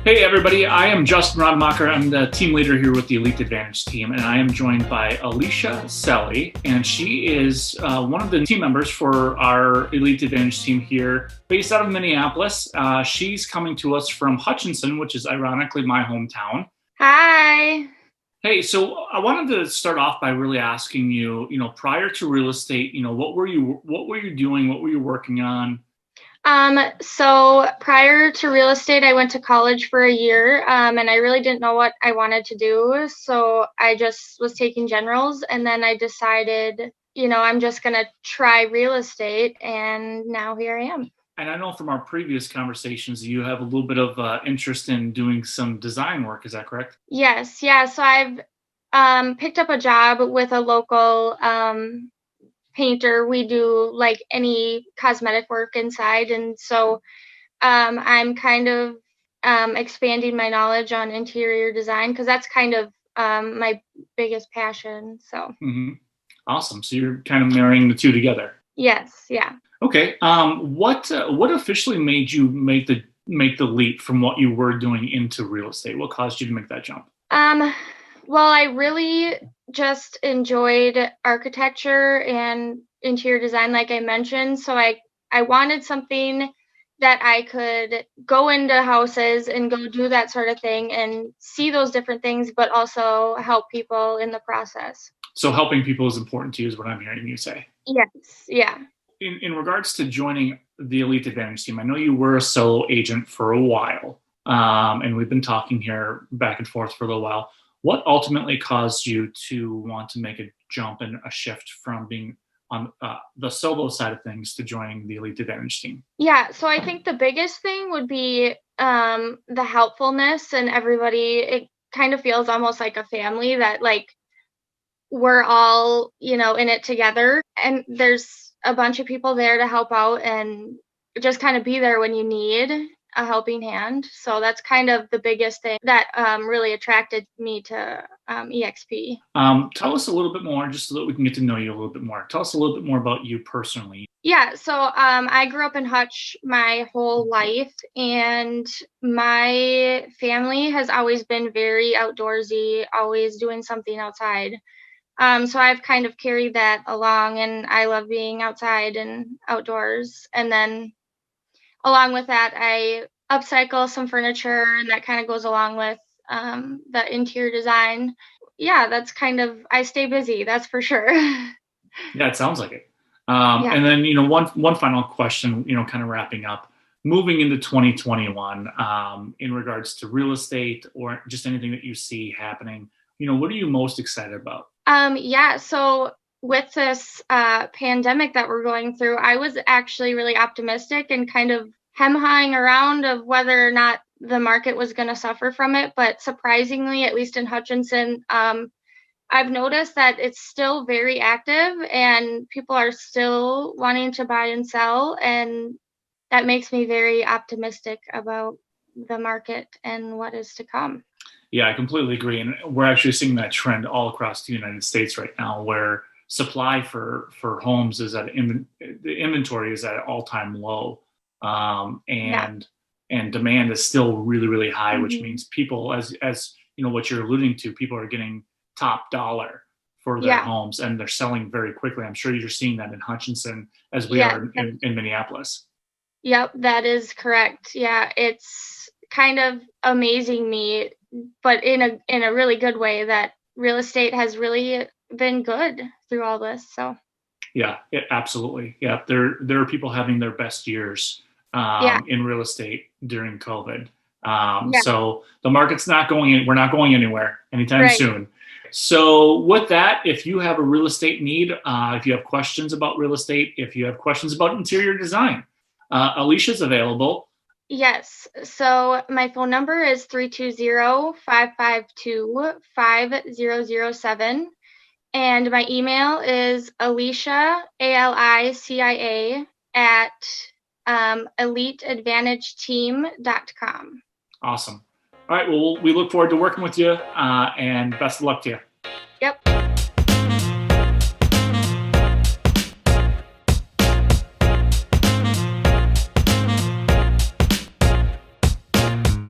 Hey everybody, I am Justin Rodmacher. I'm the team leader here with the Elite Advantage team, and I am joined by Alicia Selly, and she is one of the team members for our Elite Advantage team here, based out of Minneapolis. She's coming to us from Hutchinson, which is ironically my hometown. Hi. Hey, so I wanted to start off by really asking you, prior to real estate, what were you doing? What were you working on? So prior to real estate, I went to college for a year, and I really didn't know what I wanted to do. So I just was taking generals, and then I decided, I'm just gonna try real estate, and now here I am. And I know from our previous conversations, you have a little bit of interest in doing some design work. Is that correct? Yes, yeah. So I've picked up a job with a local painter. We do like any cosmetic work inside, and so I'm kind of expanding my knowledge on interior design because that's kind of my biggest passion. So hmm Awesome. So you're kind of marrying the two together. yes, yeah. Okay. What officially made you make the leap from what you were doing into real estate? What caused you to make that jump? Um, well, I really just enjoyed architecture and interior design, like I mentioned. So I wanted something that I could go into houses and go do that sort of thing and see those different things, but also help people in the process. So helping people is important to you, is what I'm hearing you say. Yes, yeah. In regards to joining the Elite Advantage team, I know you were a solo agent for a while, and we've been talking here back and forth for a little while. What ultimately caused you to want to make a jump and a shift from being on the solo side of things to joining the Elite Advantage team? Yeah, so I think the biggest thing would be the helpfulness and everybody. It kind of feels almost like a family that like we're all, in it together. And there's a bunch of people there to help out and just kind of be there when you need a helping hand. So that's kind of the biggest thing that really attracted me to EXP. Tell us a little bit more, just so that we can get to know you a little bit more. Tell us a little bit more about you personally. Yeah, so I grew up in Hutch my whole life, and my family has always been very outdoorsy, always doing something outside. So I've kind of carried that along, and I love being outside and outdoors. And then along with that, I upcycle some furniture, and that kind of goes along with the interior design. Yeah, that's kind of, I stay busy, that's for sure. Yeah, it sounds like it. Yeah. And then, one final question, kind of wrapping up, moving into 2021, in regards to real estate or just anything that you see happening, what are you most excited about? Yeah, so with this pandemic that we're going through, I was actually really optimistic and kind of hem-hawing around of whether or not the market was going to suffer from it. But surprisingly, at least in Hutchinson, I've noticed that it's still very active and people are still wanting to buy and sell. And that makes me very optimistic about the market and what is to come. Yeah, I completely agree. And we're actually seeing that trend all across the United States right now, where supply for homes is the inventory is at an all-time low. Yeah. And demand is still really, really high, which Hmm. means people, as what you're alluding to, people are getting top dollar for their Yeah. homes, and they're selling very quickly. I'm sure you're seeing that in Hutchinson as we Yeah. are in Minneapolis. Yep, that is correct. Yeah, it's kind of amazing me, but in a really good way that real estate has really been good through all this. So, Yeah, absolutely. Yeah, there are people having their best years yeah. in real estate during COVID. Yeah, So the market's not going in. We're not going anywhere anytime right. soon. So with that, if you have a real estate need, if you have questions about real estate, if you have questions about interior design, Alicia's available. Yes. So my phone number is 320-552-5007, and my email is Alicia, Alicia, at eliteadvantageteam.com. Awesome. All right. Well, we look forward to working with you, and best of luck to you. Yep.